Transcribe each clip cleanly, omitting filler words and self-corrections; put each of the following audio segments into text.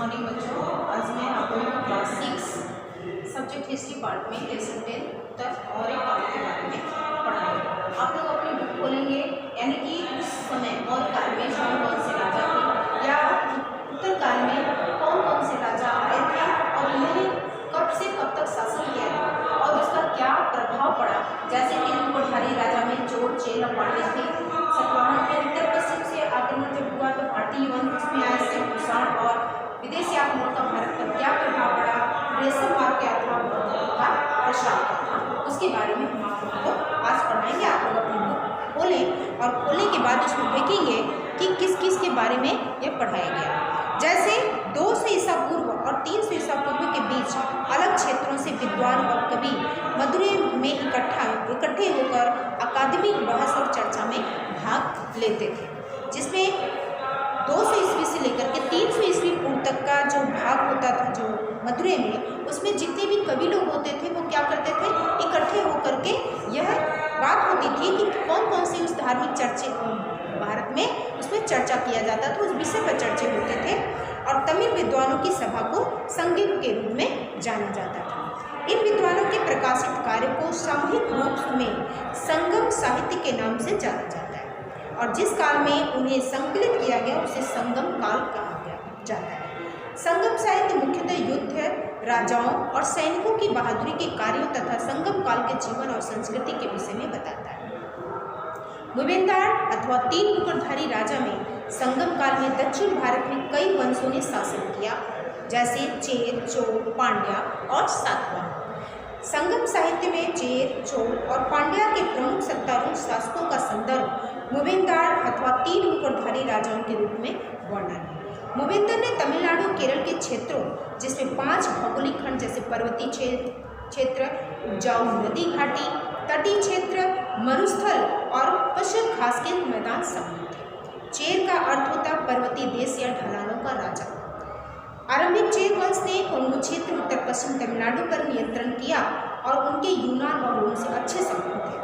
Morning बच्चों, आज मैं आप लोगों को क्लास 6 सब्जेक्ट हिस्ट्री पार्ट में लेसन 10 उत्तर और एक काल के बारे में पढ़ाएंगे। आप लोग अपनी बुक खोलेंगे, यानी कि उस समय और काल में कौन कौन से राजा थे या उत्तर काल में कौन कौन से राजा आए थे और उन्होंने कब से कब तक शासन किया था और उसका क्या प्रभाव पड़ा। जैसे कि कोठारी राजा में चोर चेर और पांड्य थे। सतवाहन के उत्तर पश्चिम से आक्रमण जब हुआ तो पार्टी युवन उसमें आए से भूषण और विदेशी आक्रमण का भारत पर क्या प्रभाव पड़ा। रेशम मार्ग क्या था, का प्रसार था, उसके बारे में हम आप लोगों को आज पढ़ाएंगे। आप लोग अपनी बुक खोलें और खोलने के बाद उसमें देखेंगे कि किस किस के बारे में यह पढ़ाया गया। जैसे 200 ईसा पूर्व और 300 ईसा पूर्व के बीच अलग क्षेत्रों से विद्वान और कवि मदुरै में इकट्ठे होकर अकादमिक बहस और चर्चा में भाग लेते थे, जिसमें 200 ईस्वी से लेकर के 300 ईस्वी पूर्व तक का जो भाग होता था जो मदुरै में, उसमें जितने भी कवि लोग होते थे वो क्या करते थे, इकट्ठे होकर के यह बात होती थी कि कौन कौन सी उस धार्मिक चर्चे भारत में उसमें चर्चा किया जाता था, उस विषय पर चर्चे होते थे और तमिल विद्वानों की सभा को संगम के रूप में जाना जाता था। इन विद्वानों के प्रकाशित कार्य को सामूहिक रूप में संगम साहित्य के नाम से जाना जाता है और जिस काल में उन्हें संकलित किया गया उसे संगम काल कहा जाता है। संगम साहित्य मुख्यतः युद्ध, राजाओं और सैनिकों की बहादुरी के कार्यों तथा संगम काल के जीवन और संस्कृति के विषय में बताता है। मूवेंदार अथवा 3 मुकुटधारी राजा में संगम काल में दक्षिण भारत में कई वंशों ने शासन किया, जैसे चेर, चोल, पांड्या और सातवाहन। संगम साहित्य में चेर, चोल और पांड्या के प्रमुख सत्तारूढ़ शासकों का संदर्भ मूवेंदार अथवा 3 मुकुटधारी राजाओं के रूप में वर्णन है। मूवेंदर ने तमिलनाडु, केरल के क्षेत्रों जिसमें 5 भौगोलिक खंड जैसे पर्वतीय क्षेत्र, उपजाऊ नदी घाटी, तटीय क्षेत्र, मरुस्थल और पश्चिम घास के मैदान शामिल थे। चेर का अर्थ होता पर्वतीय देश या ढलानों का राजा। आरंभिक चेर वंश ने कोंगू क्षेत्र उत्तर पश्चिम तमिलनाडु पर नियंत्रण किया और उनके यूनान और रोम से अच्छे संबंध थे।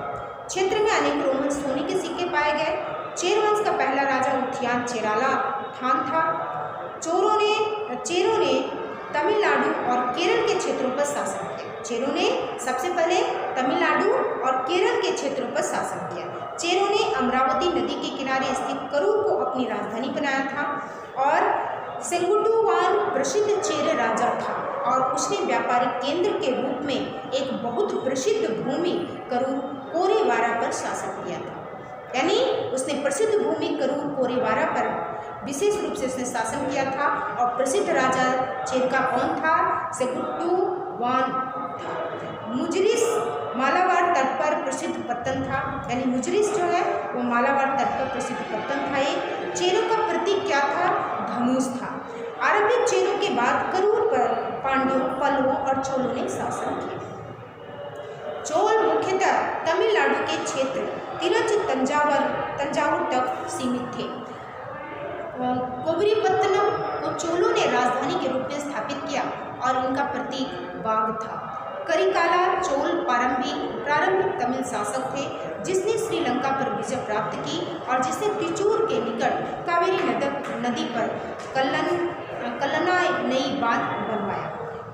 क्षेत्र में अनेक रोमन सोने के सिक्के पाए गए। चेर वंश का पहला राजा उथियान चेराला थान था। चेरों ने तमिलनाडु और केरल के क्षेत्रों पर शासन किया। चेरों ने सबसे पहले तमिलनाडु और केरल के क्षेत्रों पर शासन किया। चेरों ने अमरावती नदी के किनारे स्थित करूर को अपनी राजधानी बनाया था और सेंगुटुवान प्रसिद्ध चेर राजा था और उसने व्यापारिक केंद्र के रूप में एक बहुत प्रसिद्ध भूमि करूर कोरेवारा पर शासन किया था। यानी उसने प्रसिद्ध भूमि करूर कोरेवारा पर विशेष रूप से उसने शासन किया था और प्रसिद्ध राजा चेर का कौन था, सेंगुटुवान था। मुजरिस मालाबार तट पर प्रसिद्ध पत्तन था, यानी मुजरिस जो है वो मालाबार तट पर प्रसिद्ध पत्तन था। एक चेरों का प्रतीक क्या था, धनुष था। आरंभिक चेरों के बाद करूर पर पांड्यों, पल्लवों और चोलों ने शासन किया। चोल मुख्यतः तमिलनाडु के क्षेत्र तिरुच तंजावुर तक सीमित थे। कोवरीपत्तनम को चोलों ने राजधानी के रूप में स्थापित किया और उनका प्रतीक बाघ था। करिकाला चोल प्रारंभिक तमिल शासक थे जिसने श्रीलंका पर विजय प्राप्त की और जिसने तिचूर के निकट कावेरी नदी पर कल्लना नई बांध बनवाया।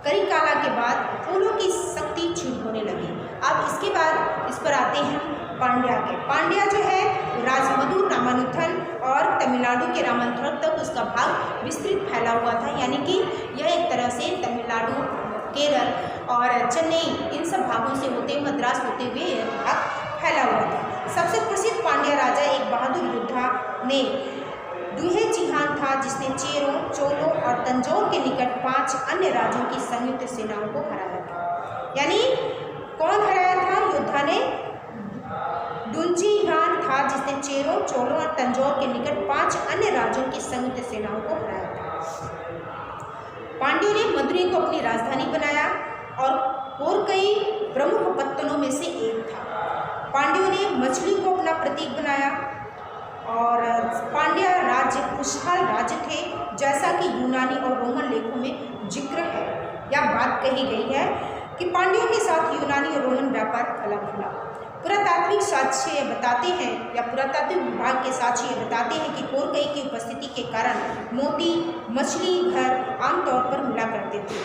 करिकाला के बाद फूलों की शक्ति क्षीण होने लगी। अब इसके बाद इस पर आते हैं पांड्या के। पांड्या जो है राजमधु, रामानुथन और तमिलनाडु के रामंतपुरम तक उसका भाग विस्तृत फैला हुआ था, यानी कि यह एक तरह से तमिलनाडु, केरल और चेन्नई इन सब भागों से होते मद्रास होते हुए यह भाग फैला हुआ था। सबसे प्रसिद्ध पांड्या राजा एक बहादुर योद्धा ने दुहे चिहान था जिसने चेरों, चोलों और तंजौर के निकट 5 अन्य राज्यों की संयुक्त सेनाओं को हराया था। यानी कौन हराया था योद्धा ने? दुंजीहान था जिसने चेरों, चोलों और तंजौर के निकट 5 अन्य राज्यों की संयुक्त सेनाओं को हराया था। पांड्यों ने मदुरै को अपनी राजधानी बनाया और कई प्रमुख पत्तनों में से एक था। पांड्यों ने मछली को अपना प्रतीक बनाया और पांड्या राज्य खुशहाल राज्य थे, जैसा कि यूनानी और रोमन लेखों में जिक्र है या बात कही गई है कि पांड्यों के साथ यूनानी और रोमन व्यापार फला फूला। पुरातात्विक साक्ष्य बताते हैं या पुरातात्विक विभाग के साक्ष्य बताते हैं कि कोरकई की उपस्थिति के कारण मोती, मछली घर आमतौर पर मिला करते थे।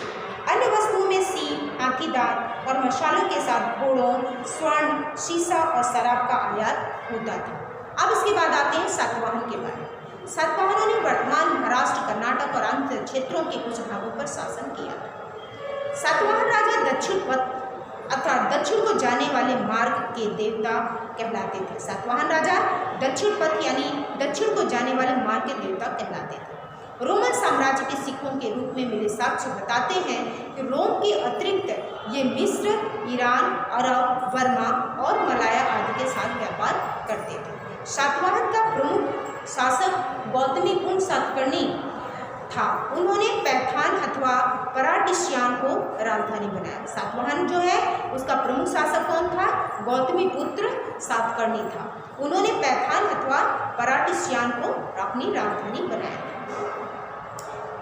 अन्य वस्तुओं में सीप, हाथी दांत और मशालों के साथ घोड़ों, स्वर्ण, शीशा और शराब का आयात होता था। अब इसके बाद आते हैं सातवाहन के बारे में। सातवाहनों ने वर्तमान महाराष्ट्र, कर्नाटक और अन्य क्षेत्रों के कुछ भागों पर शासन किया। सातवाहन राजा दक्षिण पथ अर्थात दक्षिण को जाने वाले मार्ग के देवता कहलाते थे। सातवाहन राजा दक्षिण पथ यानी दक्षिण को जाने वाले मार्ग के देवता कहलाते थे। रोमन साम्राज्य के सिखों के रूप में मिले साक्ष्य बताते हैं कि रोम के अतिरिक्त ये मिस्र, ईरान, अरब, बर्मा और मलाया आदि के साथ व्यापार करते थे। सातवाहन का प्रमुख शासक गौतमीपुत्र सातकर्णी था। उन्होंने पैठान अथवा पराटिशियान को राजधानी बनाया। सातवाहन जो है उसका प्रमुख शासक कौन था? गौतमीपुत्र सातकर्णी था। उन्होंने पैठान अथवा पराटिशियान को अपनी राजधानी बनाया।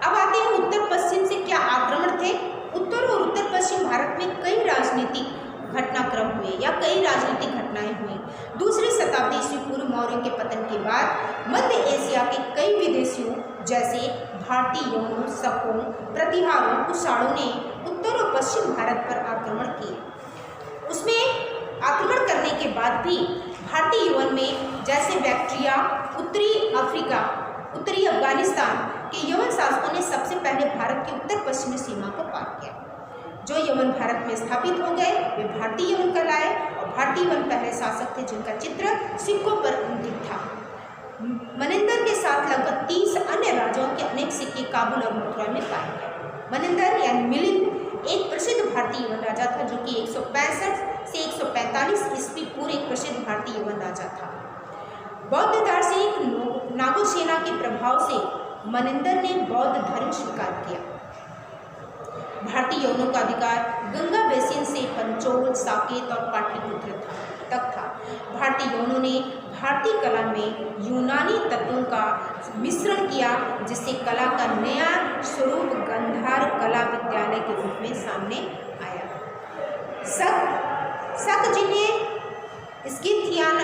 अब आते हैं उत्तर पश्चिम से क्या आक्रमण थे। उत्तर और उत्तर पश्चिम भारत में कई राजनीतिक घटनाक्रम हुए या कई राजनीतिक घटनाएं हुई। दूसरी शताब्दी ईस्वी पूर्व मौर्यों के पतन के बाद मध्य एशिया के कई विदेशियों जैसे भारतीयों, शकों, प्रतिहारों, कुषाणों ने उत्तर और पश्चिम भारत पर आक्रमण किए। उसमें आक्रमण करने के बाद भी भारतीय यवन में जैसे बैक्ट्रिया, उत्तरी अफ्रीका, उत्तरी अफगानिस्तान के यवन शासकों ने सबसे पहले भारत की उत्तर पश्चिमी सीमा को पार किया। जो यवन भारत में स्थापित हो गए वे भारतीय यवन कहलाए और भारतीय यवन पहले शासक थे जिनका चित्र सिक्कों पर अंकित था। मनिंदर के साथ लगभग 30 अन्य राजाओं के अनेक सिक्के काबुल और मथुरा में पाए गए। मनिंदर यानी मिलिंद एक प्रसिद्ध भारतीय यवन राजा था जो कि 165 से 145 ईस्वी पूर्व एक प्रसिद्ध भारतीय यवन राजा था। बौद्ध दार्शनिक नागोसेना के प्रभाव से मनिंदर ने बौद्ध धर्म स्वीकार किया। भारतीय यवनों का अधिकार गंगा बेसिन से पंचोल, साकेत और पाटलिपुत्र तक था। भारतीय यवनों ने भारतीय कला में यूनानी तत्वों का मिश्रण किया जिससे कला का नया स्वरूप गंधार कला विद्यालय के रूप में सामने आया। शक जिन्हें स्किथियान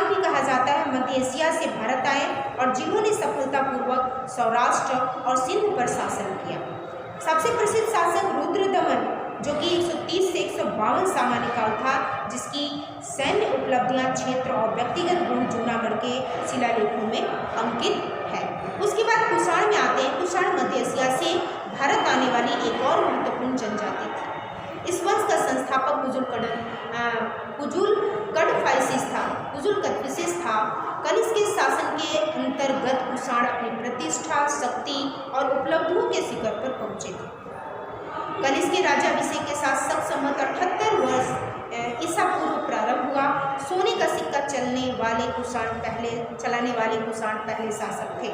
भी कहा जाता है मध्य एशिया से भारत आए और जिन्होंने सफलतापूर्वक सौराष्ट्र और सिंध पर शासन किया। सबसे प्रसिद्ध शासक रुद्रदमन जो कि 130 से 152 सामान्य काल था, जिसकी सैन्य उपलब्धियां, क्षेत्र और व्यक्तिगत गुण जूनागढ़ के शिलालेखों में अंकित है। उसके बाद कुषाण में आते हैं। कुषाण मध्य एशिया से भारत आने वाली एक और महत्वपूर्ण जनजाति थी। इस वंश का संस्थापक कुजुल कडफाइसिस था। कनिष्क के शासन के अंतर्गत कुषाण अपनी प्रतिष्ठा, शक्ति और उपलब्धियों के शिखर पर पहुंचे थे। कनिष्क के राज्याभिषेक के साथ शक संवत 78 वर्ष ईसा पूर्व प्रारंभ हुआ। सोने का सिक्का चलाने वाले कुषाण पहले शासक थे।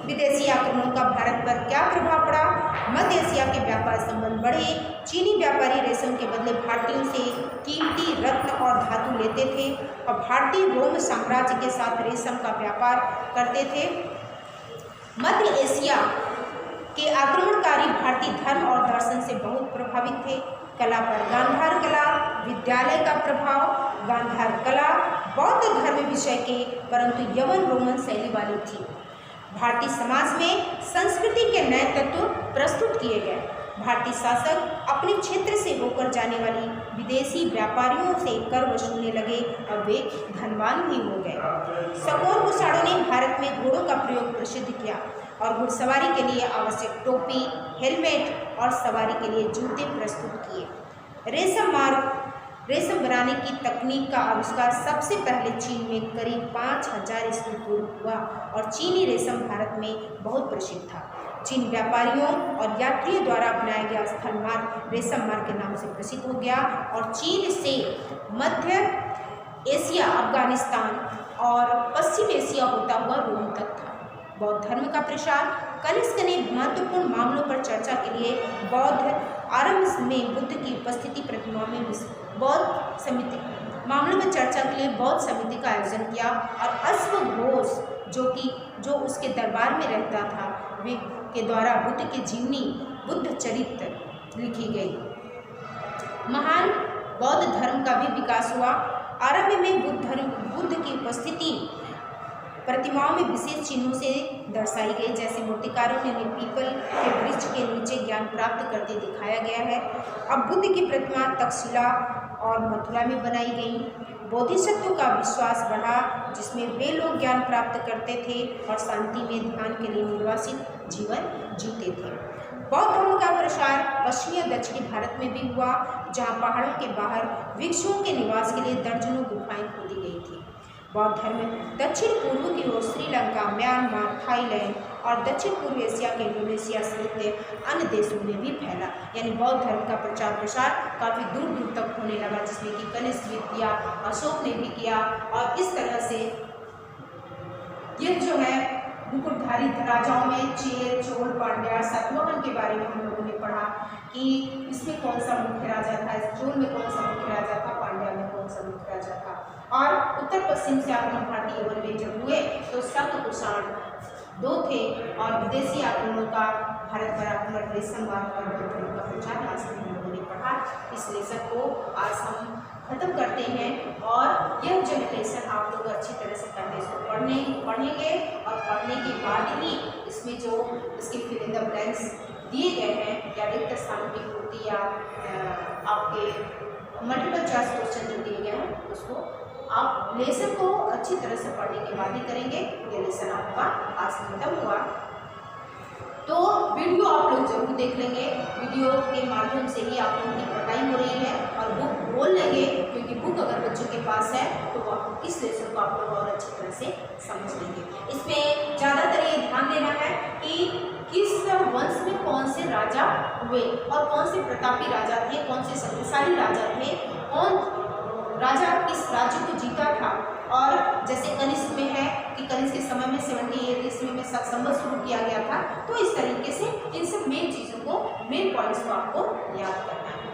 विदेशी आक्रमणों का भारत पर क्या प्रभाव पड़ा? मध्य एशिया के व्यापार संबंध बढ़े। चीनी व्यापारी रेशम के बदले भारतीयों से कीमती रत्न और धातु लेते थे और भारतीय रोम साम्राज्य के साथ रेशम का व्यापार करते थे। मध्य एशिया के आक्रमणकारी भारतीय धर्म और दर्शन से बहुत प्रभावित थे। कला पर गांधार कला, विद्यालय का प्रभाव। गांधार कला बौद्ध धर्म विषय के परंतु यवन रोमन शैली वाली थी। भारतीय समाज में संस्कृति के नए तत्व प्रस्तुत किए गए। भारतीय शासक अपने क्षेत्र से होकर जाने वाली विदेशी व्यापारियों से कर वसूलने लगे और वे धनवान भी हो गए। शकों कुषाणों ने भारत में घोड़ों का प्रयोग प्रसिद्ध किया और घुड़सवारी के लिए आवश्यक टोपी, हेलमेट और सवारी के लिए जूते प्रस्तुत किए। रेशम बनाने की तकनीक का आविष्कार सबसे पहले चीन में करीब 5000 ईस्वी पूर्व हुआ और चीनी रेशम भारत में बहुत प्रसिद्ध था। चीन व्यापारियों और यात्रियों द्वारा अपनाया गया स्थल मार्ग रेशम मार्ग के नाम से प्रसिद्ध हो गया और चीन से मध्य एशिया, अफगानिस्तान और पश्चिम एशिया होता हुआ रोम तक था। बौद्ध धर्म का प्रसार। कनिष्क ने महत्वपूर्ण मामलों पर चर्चा के लिए बौद्ध आरंभ में बुद्ध की उपस्थिति प्रतिमा में बौद्ध समिति मामलों में चर्चा के लिए बौद्ध समिति का आयोजन किया और अश्वघोष जो उसके दरबार में रहता था वे के द्वारा बुद्ध की जीवनी, बुद्ध चरित्र लिखी गई। महान बौद्ध धर्म का भी विकास हुआ। आरंभ में बुद्ध की उपस्थिति प्रतिमाओं में विशेष चिन्हों से दर्शाई गई, जैसे मूर्तिकारों ने उन्हें पीपल के वृक्ष के नीचे ज्ञान प्राप्त करते दिखाया गया है। अब बुद्ध की प्रतिमा तक्षशिला और मथुरा में बनाई गई। बोधिसत्व का विश्वास बढ़ा, जिसमें वे लोग ज्ञान प्राप्त करते थे और शांति में ध्यान के लिए निर्वासित जीवन जीते थे। बौद्ध धर्म का प्रसार पश्चिमी और दक्षिणी भारत में भी हुआ, जहाँ पहाड़ों के बाहर भिक्षुओं के निवास के लिए दर्जनों गुफाएं खोदी गई थी। बौद्ध धर्म दक्षिण पूर्व की ओर श्रीलंका, म्यांमार, थाईलैंड और दक्षिण पूर्व एशिया के इंडोनेशिया सहित अन्य देशों में भी फैला। यानी बौद्ध धर्म का प्रचार प्रसार काफ़ी दूर दूर तक होने लगा, जिसमें कि कनिष्क भी किया, अशोक ने भी किया। और इस तरह से यह जो है मुकुटधारी राजाओं में चेर, चोल, पांड्या, सातवाहन के बारे में हम लोगों ने पढ़ा कि इसमें कौन सा मुख्य राजा था, चोल में कौन सा मुख्य राजा था, पांड्या में कौन सा मुख्य राजा था। और उत्तर पश्चिम से आक्रमण भारतीय वन में जब हुए तो शक कुषाण 2 थे और विदेशी आक्रमणों का भारत पर आक्रमण रेशमवाद और बौद्ध धर्म का प्रचार आज हम लोगों ने पढ़ा। इस लेसन को आज हम खत्म करते हैं और यह जो लेसन आप लोग अच्छी तरह से पहले इसको पढ़ेंगे और पढ़ने के बाद ही इसमें जो इसके फिल इन द ब्लैंक्स दिए गए हैं या रिक्त स्थानों की पूर्ति या आपके मल्टीपल चॉइस क्वेश्चन जो दिए गए हैं उसको आप लेसन को अच्छी तरह से पढ़ने के बाद ही करेंगे। ये लेसन आपका आज खत्म हुआ। तो वीडियो आप लोग जरूर देख लेंगे, वीडियो के माध्यम से ही आप लोगों की पढ़ाई हो रही है और बुक बोल लेंगे, क्योंकि बुक अगर बच्चों के पास है तो वह इस लेसन को आप लोग और अच्छी तरह से समझ लेंगे। इसमें ज़्यादातर ये ध्यान देना है कि किस वंश में कौन से राजा हुए और कौन से प्रतापी राजा थे, कौन से शक्तिशाली राजा थे, कौन राजा किस राज्य को जीता था। और जैसे कनिष्क में है कि कनिष्क के समय में 78 ईस्वी में संवत शुरू किया गया था। तो इस तरीके से इन सब मेन चीज़ों को, मेन पॉइंट्स को आपको याद करना है।